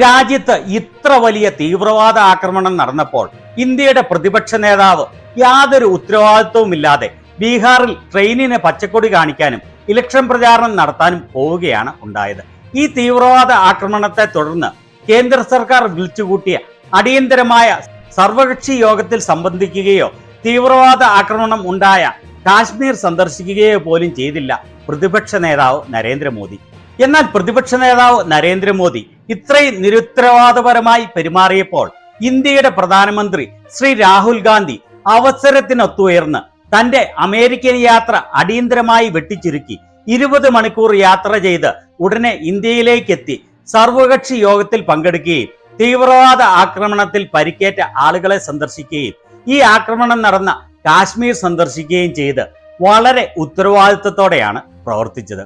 രാജ്യത്ത് ഇത്ര വലിയ തീവ്രവാദ ആക്രമണം നടന്നപ്പോൾ ഇന്ത്യയുടെ പ്രതിപക്ഷ നേതാവ് യാതൊരു ഉത്തരവാദിത്വവുമില്ലാതെ ബീഹാറിൽ ട്രെയിനിന് പച്ചക്കൊടി കാണിക്കാനും ഇലക്ഷൻ പ്രചാരണം നടത്താനും പോവുകയാണ് ഉണ്ടായത്. ഈ തീവ്രവാദ ആക്രമണത്തെ തുടർന്ന് കേന്ദ്ര സർക്കാർ വിളിച്ചുകൂട്ടിയ അടിയന്തരമായ സർവകക്ഷി യോഗത്തിൽ സംബന്ധിക്കുകയോ തീവ്രവാദ ആക്രമണം ഉണ്ടായ കാശ്മീർ സന്ദർശിക്കുകയോ പോലും ചെയ്തില്ല പ്രതിപക്ഷ നേതാവ് നരേന്ദ്രമോദി. എന്നാൽ പ്രതിപക്ഷ നേതാവ് നരേന്ദ്രമോദി ഇത്രയും നിരുത്തരവാദപരമായി പെരുമാറിയപ്പോൾ ഇന്ത്യയുടെ പ്രധാനമന്ത്രി ശ്രീ രാഹുൽ ഗാന്ധി അവസരത്തിനൊത്തുയർന്ന് തന്റെ അമേരിക്കൻ യാത്ര അടിയന്തരമായി വെട്ടിച്ചുരുക്കി 20 മണിക്കൂർ യാത്ര ചെയ്ത് ഉടനെ ഇന്ത്യയിലേക്കെത്തി സർവകക്ഷി യോഗത്തിൽ പങ്കെടുക്കുകയും തീവ്രവാദ ആക്രമണത്തിൽ പരിക്കേറ്റ ആളുകളെ സന്ദർശിക്കുകയും ഈ ആക്രമണം നടന്ന കാശ്മീർ സന്ദർശിക്കുകയും ചെയ്ത് വളരെ ഉത്തരവാദിത്വത്തോടെയാണ് പ്രവർത്തിച്ചത്.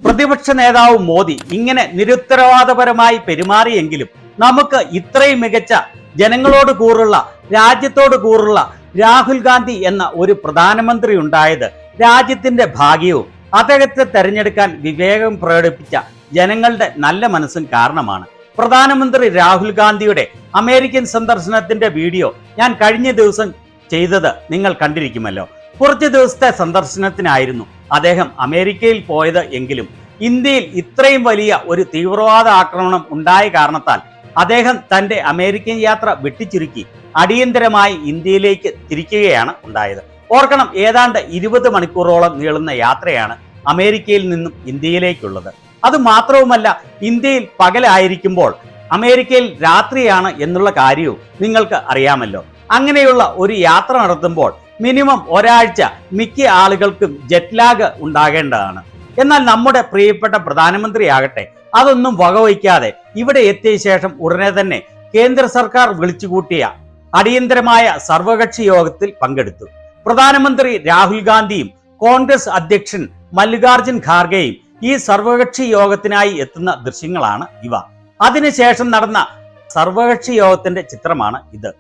പ്രതിപക്ഷ നേതാവ് മോദി ഇങ്ങനെ നിരുത്തരവാദപരമായി പെരുമാറിയെങ്കിലും നമുക്ക് ഇത്രയും മികച്ച ജനങ്ങളോട് കൂറുള്ള രാജ്യത്തോട് കൂറുള്ള രാഹുൽ ഗാന്ധി എന്ന ഒരു പ്രധാനമന്ത്രി ഉണ്ടായത് രാജ്യത്തിന്റെ ഭാഗ്യവും അദ്ദേഹത്തെ തെരഞ്ഞെടുക്കാൻ വിവേകം പ്രകടിപ്പിച്ച ജനങ്ങളുടെ നല്ല മനസ്സും കാരണമാണ്. പ്രധാനമന്ത്രി രാഹുൽ ഗാന്ധിയുടെ അമേരിക്കൻ സന്ദർശനത്തിന്റെ വീഡിയോ ഞാൻ കഴിഞ്ഞ ദിവസം ചെയ്തത് നിങ്ങൾ കണ്ടിരിക്കുമല്ലോ. കുറച്ച് ദിവസത്തെ സന്ദർശനത്തിനായിരുന്നു അദ്ദേഹം അമേരിക്കയിൽ പോയത് എങ്കിലും ഇന്ത്യയിൽ ഇത്രയും വലിയ ഒരു തീവ്രവാദ ആക്രമണം ഉണ്ടായ കാരണത്താൽ അദ്ദേഹം തന്റെ അമേരിക്കൻ യാത്ര വെട്ടിച്ചുരുക്കി അടിയന്തരമായി ഇന്ത്യയിലേക്ക് തിരിക്കുകയാണ് ഉണ്ടായത്. ഓർക്കണം, ഏതാണ്ട് 20 മണിക്കൂറോളം നീളുന്ന യാത്രയാണ് അമേരിക്കയിൽ നിന്നും ഇന്ത്യയിലേക്കുള്ളത്. അതുമാത്രവുമല്ല, ഇന്ത്യയിൽ പകലായിരിക്കുമ്പോൾ അമേരിക്കയിൽ രാത്രിയാണ് എന്നുള്ള കാര്യവും നിങ്ങൾക്ക് അറിയാമല്ലോ. അങ്ങനെയുള്ള ഒരു യാത്ര നടത്തുമ്പോൾ മിനിമം ഒരാഴ്ച മിക്ക ആളുകൾക്കും ജെറ്റ് ലാഗ് ഉണ്ടാകേണ്ടതാണ്. എന്നാൽ നമ്മുടെ പ്രിയപ്പെട്ട പ്രധാനമന്ത്രിയാകട്ടെ അതൊന്നും വകവയ്ക്കാതെ ഇവിടെ എത്തിയ ശേഷം ഉടനെ തന്നെ കേന്ദ്ര സർക്കാർ വിളിച്ചുകൂട്ടിയ അടിയന്തരമായ സർവകക്ഷി യോഗത്തിൽ പങ്കെടുത്തു. പ്രധാനമന്ത്രി രാഹുൽ ഗാന്ധിയും കോൺഗ്രസ് അധ്യക്ഷൻ മല്ലികാർജുൻ ഖാർഗെയും ഈ സർവകക്ഷി യോഗത്തിനായി എത്തുന്ന ദൃശ്യങ്ങളാണ് ഇവ. അതിനുശേഷം നടന്ന സർവകക്ഷി യോഗത്തിന്റെ ചിത്രമാണ് ഇത്.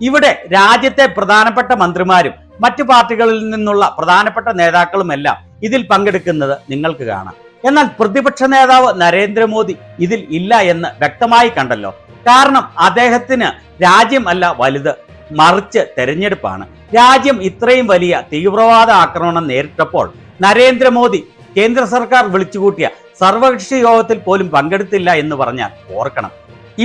ഇവിടെ രാജ്യത്തെ പ്രധാനപ്പെട്ട മന്ത്രിമാരും മറ്റു പാർട്ടികളിൽ നിന്നുള്ള പ്രധാനപ്പെട്ട നേതാക്കളുമെല്ലാം ഇതിൽ പങ്കെടുക്കുന്നത് നിങ്ങൾക്ക് കാണാം. എന്നാൽ പ്രതിപക്ഷ നേതാവ് നരേന്ദ്രമോദി ഇതിൽ ഇല്ല എന്ന് വ്യക്തമായി കണ്ടല്ലോ. കാരണം അദ്ദേഹത്തിന് രാജ്യം അല്ല വലുത്, മറിച്ച് തെരഞ്ഞെടുപ്പാണ്. രാജ്യം ഇത്രയും വലിയ തീവ്രവാദ ആക്രമണം നേരിട്ടപ്പോൾ നരേന്ദ്രമോദി കേന്ദ്ര സർക്കാർ വിളിച്ചുകൂട്ടിയ സർവകക്ഷി യോഗത്തിൽ പോലും പങ്കെടുത്തില്ല എന്ന് പറഞ്ഞാൽ ഓർക്കണം.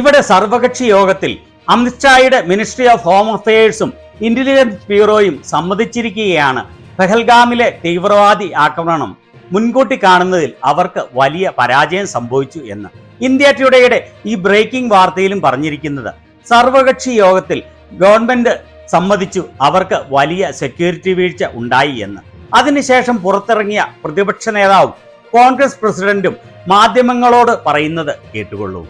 ഇവിടെ സർവകക്ഷി യോഗത്തിൽ അമിത്ഷായുടെ മിനിസ്ട്രി ഓഫ് ഹോം അഫയേഴ്സും ഇന്റലിജൻസ് ബ്യൂറോയും സമ്മതിച്ചിരിക്കുകയാണ് പെഹൽഗാമിലെ തീവ്രവാദി ആക്രമണം മുൻകൂട്ടി കാണുന്നതിൽ അവർക്ക് വലിയ പരാജയം സംഭവിച്ചു എന്ന്. ഇന്ത്യ ടുഡേയുടെ ഈ ബ്രേക്കിംഗ് വാർത്തയിലും പറഞ്ഞിരിക്കുന്നത് സർവകക്ഷി യോഗത്തിൽ ഗവൺമെന്റ് സമ്മതിച്ചു അവർക്ക് വലിയ സെക്യൂരിറ്റി വീഴ്ച ഉണ്ടായി എന്ന്. അതിനുശേഷം പുറത്തിറങ്ങിയ പ്രതിപക്ഷ നേതാവും കോൺഗ്രസ് പ്രസിഡന്റും മാധ്യമങ്ങളോട് പറയുന്നത് കേട്ടുകൊള്ളൂ.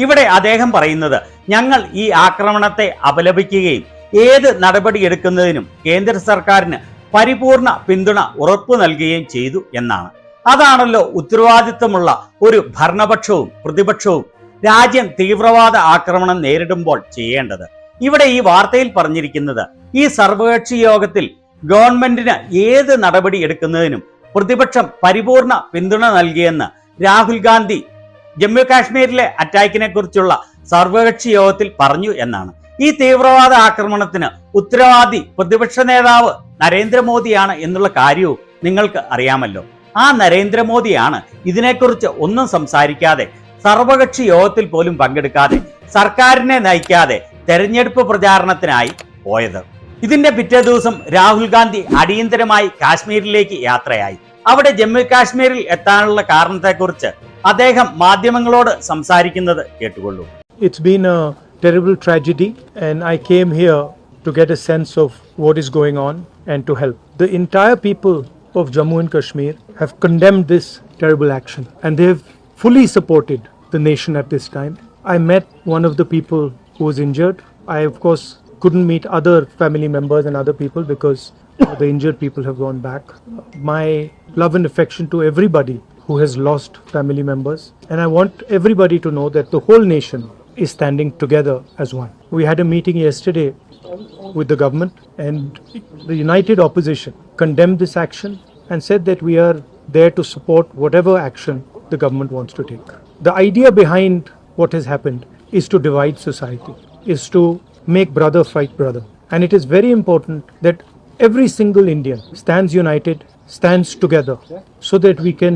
ഇവിടെ അദ്ദേഹം പറയുന്നത്, ഞങ്ങൾ ഈ ആക്രമണത്തെ അപലപിക്കുകയും ഏത് നടപടിയെടുക്കുന്നതിനും കേന്ദ്ര സർക്കാരിന് പരിപൂർണ പിന്തുണ ഉറപ്പു നൽകുകയും ചെയ്തു എന്നാണ്. അതാണല്ലോ ഉത്തരവാദിത്വമുള്ള ഒരു ഭരണപക്ഷവും പ്രതിപക്ഷവും രാജ്യം തീവ്രവാദ ആക്രമണം നേരിടുമ്പോൾ ചെയ്യേണ്ടത്. ഇവിടെ ഈ വാർത്തയിൽ പറഞ്ഞിരിക്കുന്നത് ഈ സർവകക്ഷി യോഗത്തിൽ ഗവൺമെന്റിന് ഏത് നടപടി എടുക്കുന്നതിനും പ്രതിപക്ഷം പരിപൂർണ പിന്തുണ നൽകിയെന്ന് രാഹുൽ ഗാന്ധി ജമ്മു കാശ്മീരിലെ അറ്റാക്കിനെ കുറിച്ചുള്ള സർവകക്ഷി യോഗത്തിൽ പറഞ്ഞു എന്നാണ്. ഈ തീവ്രവാദ ആക്രമണത്തിന് ഉത്തരവാദി പ്രതിപക്ഷ നേതാവ് നരേന്ദ്രമോദിയാണ് എന്നുള്ള കാര്യവും നിങ്ങൾക്ക് അറിയാമല്ലോ. ആ നരേന്ദ്രമോദിയാണ് ഇതിനെക്കുറിച്ച് ഒന്നും സംസാരിക്കാതെ സർവകക്ഷി യോഗത്തിൽ പോലും പങ്കെടുക്കാതെ സർക്കാരിനെ നയിക്കാതെ തെരഞ്ഞെടുപ്പ് പ്രചാരണത്തിനായി പോയത്. ഇതിന്റെ പിറ്റേ ദിവസം രാഹുൽ ഗാന്ധി അടിയന്തരമായി കാശ്മീരിലേക്ക് യാത്രയായി. അവിടെ ജമ്മു കാശ്മീരിൽ എത്താനുള്ള കാരണത്തെക്കുറിച്ച് അദ്ദേഹം മാധ്യമങ്ങളോട് സംസാരിക്കുന്നത് കേട്ടുകൊള്ളൂ. It's been a terrible tragedy and I came here to get a sense of what is going on and to help. The entire people of Jammu and Kashmir have condemned this terrible action and they have fully supported the nation at this time. I met one of the people who was injured. I of course couldn't meet other family members and other people because the injured people have gone back. My love and affection to everybody who has lost family members, and I want everybody to know that the whole nation is standing together as one. We had a meeting yesterday with the government, and the united opposition condemned this action and said that we are there to support whatever action the government wants to take. The idea behind what has happened is to divide society, is to make brother fight brother. And it is very important that every single Indian stands united, stands together, so that we can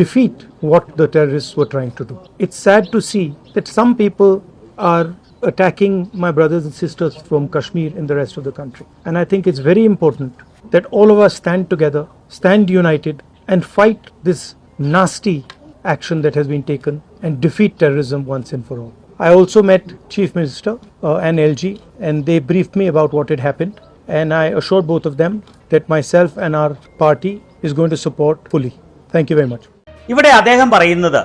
defeat what the terrorists were trying to do. It's sad to see that some people are attacking my brothers and sisters from Kashmir and the rest of the country. And I think it's very important that all of us stand together, stand united, and fight this nasty action that has been taken and defeat terrorism once and for all. I also met Chief Minister and LG, and they briefed me about what had happened, and I assured both of them that myself and our party is going to support fully. Thank you very much. ഇവിടെ അദ്ദേഹം പറയുന്നത്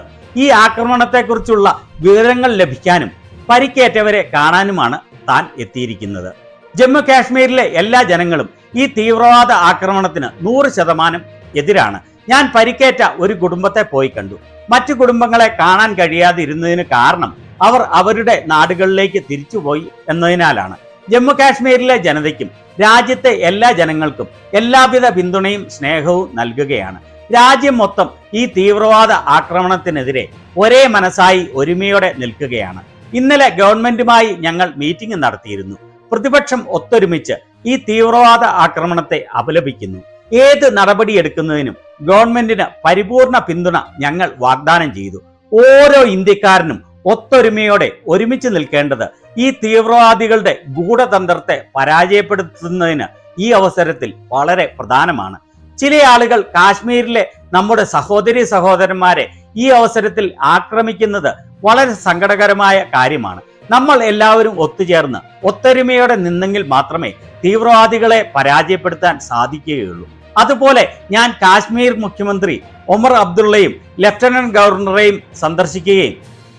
ഈ ആക്രമണത്തെക്കുറിച്ചുള്ള വിവരങ്ങൾ ലഭിക്കാനും പരിക്കേറ്റവരെ കാണാനുമാണ് താൻ എത്തിയിരിക്കുന്നത്. ജമ്മു കാശ്മീരിലെ എല്ലാ ജനങ്ങളും ഈ തീവ്രവാദ ആക്രമണത്തിന് 100% എതിരാണ്. ഞാൻ പരിക്കേറ്റ ഒരു കുടുംബത്തെ പോയി കണ്ടു. മറ്റു കുടുംബങ്ങളെ കാണാൻ കഴിയാതിരുന്നതിന് കാരണം അവർ അവരുടെ നാടുകളിലേക്ക് തിരിച്ചുപോയി എന്നതിനാലാണ്. ജമ്മു കാശ്മീരിലെ ജനതയ്ക്കും രാജ്യത്തെ എല്ലാ ജനങ്ങൾക്കും എല്ലാവിധ പിന്തുണയും സ്നേഹവും നൽകുകയാണ്. രാജ്യം മൊത്തം ഈ തീവ്രവാദ ആക്രമണത്തിനെതിരെ ഒരേ മനസ്സായി ഒരുമയോടെ നിൽക്കുകയാണ്. ഇന്നലെ ഗവൺമെന്റുമായി ഞങ്ങൾ മീറ്റിംഗ് നടത്തിയിരുന്നു. പ്രതിപക്ഷം ഒത്തൊരുമിച്ച് ഈ തീവ്രവാദ ആക്രമണത്തെ അപലപിക്കുന്നു. ഏത് നടപടിയെടുക്കുന്നതിനും ഗവൺമെന്റിന് പരിപൂർണ പിന്തുണ ഞങ്ങൾ വാഗ്ദാനം ചെയ്തു. ഓരോ ഇന്ത്യക്കാരനും ഒത്തൊരുമയോടെ ഒരുമിച്ച് നിൽക്കേണ്ടത് ഈ തീവ്രവാദികളുടെ ഗൂഢതന്ത്രത്തെ പരാജയപ്പെടുത്തുന്നതിന് ഈ അവസരത്തിൽ വളരെ പ്രധാനമാണ്. ചില ആളുകൾ കാശ്മീരിലെ നമ്മുടെ സഹോദരന്മാരെ ഈ അവസരത്തിൽ ആക്രമിക്കുന്നത് വളരെ സങ്കടകരമായ കാര്യമാണ്. നമ്മൾ എല്ലാവരും ഒത്തുചേർന്ന് ഒത്തൊരുമയോടെ നിന്നെങ്കിൽ മാത്രമേ തീവ്രവാദികളെ പരാജയപ്പെടുത്താൻ സാധിക്കുകയുള്ളൂ. അതുപോലെ ഞാൻ കാശ്മീർ മുഖ്യമന്ത്രി ഒമർ അബ്ദുള്ളയും ലഫ്റ്റനന്റ് ഗവർണറെയും സന്ദർശിക്കുകയും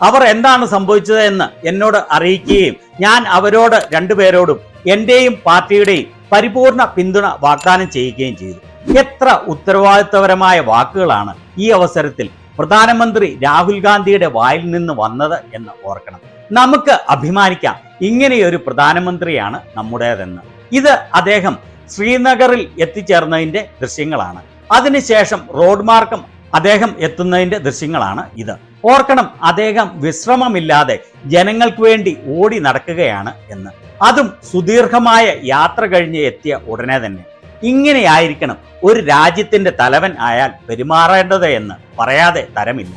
അവർ എന്താണ് സംഭവിച്ചത് എന്ന് എന്നോട് അറിയിക്കുകയും ഞാൻ അവരോട് രണ്ടുപേരോടും എന്റെയും പാർട്ടിയുടെയും പരിപൂർണ പിന്തുണ വാഗ്ദാനം ചെയ്യുകയും ചെയ്തു. എത്ര ഉത്തരവാദിത്വപരമായ വാക്കുകളാണ് ഈ അവസരത്തിൽ പ്രധാനമന്ത്രി രാഹുൽ ഗാന്ധിയുടെ വായിൽ നിന്ന് വന്നത് എന്ന് ഓർക്കണം. നമുക്ക് അഭിമാനിക്കാം, ഇങ്ങനെയൊരു പ്രധാനമന്ത്രിയാണ് നമ്മുടേതെന്ന്. ഇത് അദ്ദേഹം ശ്രീനഗറിൽ എത്തിച്ചേർന്നതിന്റെ ദൃശ്യങ്ങളാണ്. അതിനുശേഷം റോഡ് മാർഗം അദ്ദേഹം എത്തുന്നതിന്റെ ദൃശ്യങ്ങളാണ് ഇത്. ഓർക്കണം, അദ്ദേഹം വിശ്രമമില്ലാതെ ജനങ്ങൾക്ക് വേണ്ടി ഓടി നടക്കുകയാണ് എന്ന്. അതും സുദീർഘമായ യാത്ര കഴിഞ്ഞ് എത്തിയ ഉടനെ തന്നെ. ഇങ്ങനെയായിരിക്കണം ഒരു രാജ്യത്തിന്റെ തലവൻ ആയാൽ പെരുമാറേണ്ടത് എന്ന് പറയാതെ തരമില്ല.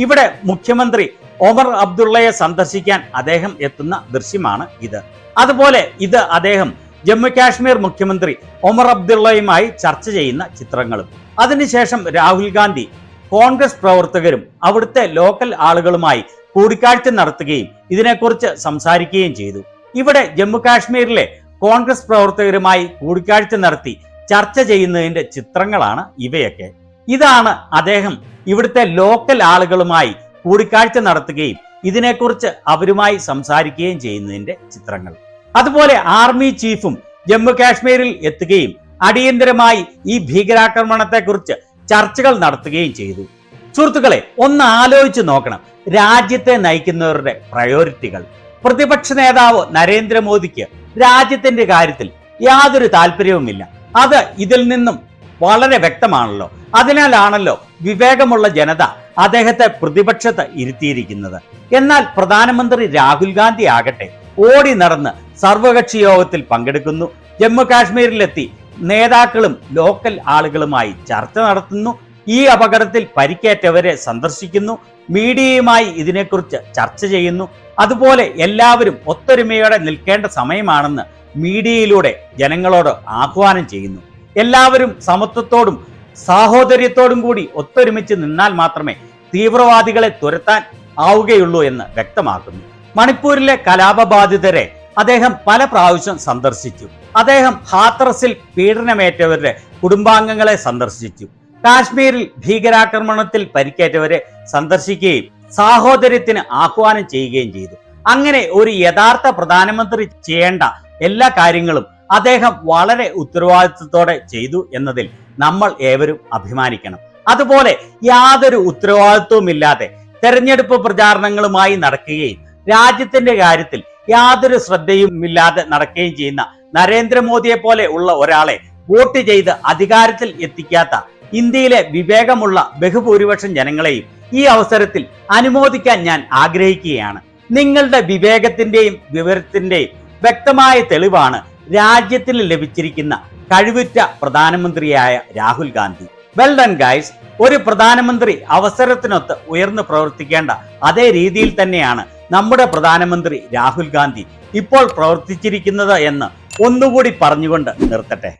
ഇവിടെ മുഖ്യമന്ത്രി ഒമർ അബ്ദുള്ളയെ സന്ദർശിക്കാൻ അദ്ദേഹം എത്തുന്ന ദൃശ്യമാണ് ഇത്. അതുപോലെ ഇത് അദ്ദേഹം ജമ്മു കാശ്മീർ മുഖ്യമന്ത്രി ഒമർ അബ്ദുള്ളയുമായി ചർച്ച ചെയ്യുന്ന ചിത്രങ്ങളും. അതിനുശേഷം രാഹുൽ ഗാന്ധി കോൺഗ്രസ് പ്രവർത്തകരും അവിടുത്തെ ലോക്കൽ ആളുകളുമായി കൂടിക്കാഴ്ച നടത്തുകയും ഇതിനെക്കുറിച്ച് സംസാരിക്കുകയും ചെയ്തു. ഇവിടെ ജമ്മു കാശ്മീരിലെ കോൺഗ്രസ് പ്രവർത്തകരുമായി കൂടിക്കാഴ്ച നടത്തി ചർച്ച ചെയ്യുന്നതിന്റെ ചിത്രങ്ങളാണ് ഇവയൊക്കെ. ഇതാണ് അദ്ദേഹം ഇവിടുത്തെ ലോക്കൽ ആളുകളുമായി കൂടിക്കാഴ്ച നടത്തുകയും ഇതിനെക്കുറിച്ച് അവരുമായി സംസാരിക്കുകയും ചെയ്യുന്നതിന്റെ ചിത്രങ്ങൾ. അതുപോലെ ആർമി ചീഫും ജമ്മു കാശ്മീരിൽ എത്തുകയും അടിയന്തരമായി ഈ ഭീകരാക്രമണത്തെക്കുറിച്ച് ചർച്ചകൾ നടത്തുകയും ചെയ്തു. സുഹൃത്തുക്കളെ, ഒന്ന് ആലോചിച്ച് നോക്കണം രാജ്യത്തെ നയിക്കുന്നവരുടെ പ്രയോറിറ്റികൾ. പ്രതിപക്ഷ നേതാവ് നരേന്ദ്രമോദിക്ക് രാജ്യത്തിന്റെ കാര്യത്തിൽ യാതൊരു താല്പര്യവുമില്ല. അത് ഇതിൽ നിന്നും വളരെ വ്യക്തമാണല്ലോ. അതിനാലാണല്ലോ വിവേകമുള്ള ജനത അദ്ദേഹത്തെ പ്രതിപക്ഷത്ത് ഇരുത്തിയിരിക്കുന്നത്. എന്നാൽ പ്രധാനമന്ത്രി രാഹുൽ ഗാന്ധി ആകട്ടെ ഓടി നടന്ന് സർവകക്ഷി യോഗത്തിൽ പങ്കെടുക്കുന്നു. ജമ്മു കാശ്മീരിലെത്തി നേതാക്കളും ലോക്കൽ ആളുകളുമായി ചർച്ച നടത്തുന്നു. ഈ അപകടത്തിൽ പരിക്കേറ്റവരെ സന്ദർശിക്കുന്നു. മീഡിയയുമായി ഇതിനെക്കുറിച്ച് ചർച്ച ചെയ്യുന്നു. അതുപോലെ എല്ലാവരും ഒത്തൊരുമയോടെ നിൽക്കേണ്ട സമയമാണെന്ന് മീഡിയയിലൂടെ ജനങ്ങളോട് ആഹ്വാനം ചെയ്യുന്നു. എല്ലാവരും സമത്വത്തോടും സാഹോദര്യത്തോടും കൂടി ഒത്തൊരുമിച്ച് നിന്നാൽ മാത്രമേ തീവ്രവാദികളെ തുരത്താൻ ആവുകയുള്ളൂ എന്ന് വ്യക്തമാക്കുന്നു. മണിപ്പൂരിലെ കലാപബാധിതരെ അദ്ദേഹം പല പ്രാവശ്യം സന്ദർശിച്ചു. അദ്ദേഹം ഹാത്രസിൽ പീഡനമേറ്റവരുടെ കുടുംബാംഗങ്ങളെ സന്ദർശിച്ചു. കാശ്മീരിൽ ഭീകരാക്രമണത്തിൽ പരിക്കേറ്റവരെ സന്ദർശിക്കുകയും സാഹോദര്യത്തിന് ആഹ്വാനം ചെയ്യുകയും ചെയ്തു. അങ്ങനെ ഒരു യഥാർത്ഥ പ്രധാനമന്ത്രി ചെയ്യേണ്ട എല്ലാ കാര്യങ്ങളും അദ്ദേഹം വളരെ ഉത്തരവാദിത്വത്തോടെ ചെയ്തു എന്നതിൽ നമ്മൾ ഏവരും അഭിമാനിക്കണം. അതുപോലെ യാതൊരു ഉത്തരവാദിത്വവുമില്ലാതെ തെരഞ്ഞെടുപ്പ് പ്രചാരണങ്ങളുമായി നടക്കുകയും രാജ്യത്തിന്റെ കാര്യത്തിൽ യാതൊരു ശ്രദ്ധയുമില്ലാതെ നടക്കുകയും ചെയ്യുന്ന നരേന്ദ്രമോദിയെ പോലെ ഉള്ള ഒരാളെ വോട്ട് ചെയ്ത് അധികാരത്തിൽ എത്തിക്കാത്ത ഇന്ത്യയിലെ വിവേകമുള്ള ബഹുഭൂരിപക്ഷം ജനങ്ങളെയും ഈ അവസരത്തിൽ അനുമോദിക്കാൻ ഞാൻ ആഗ്രഹിക്കുകയാണ്. നിങ്ങളുടെ വിവേകത്തിന്റെയും വിവരത്തിന്റെയും വ്യക്തമായ തെളിവാണ് രാജ്യത്തിന് ലഭിച്ചിരിക്കുന്ന കഴിവുറ്റ പ്രധാനമന്ത്രിയായ Rahul Gandhi. Well done guys. ഒരു പ്രധാനമന്ത്രി അവസരത്തിനൊത്ത് ഉയർന്നു പ്രവർത്തിക്കേണ്ട അതേ രീതിയിൽ തന്നെയാണ് നമ്മുടെ പ്രധാനമന്ത്രി രാഹുൽ ഗാന്ധി ഇപ്പോൾ പ്രവർത്തിച്ചിരിക്കുന്നത് എന്ന് ഒന്നുകൂടി പറഞ്ഞുകൊണ്ട് നിർത്തട്ടെ.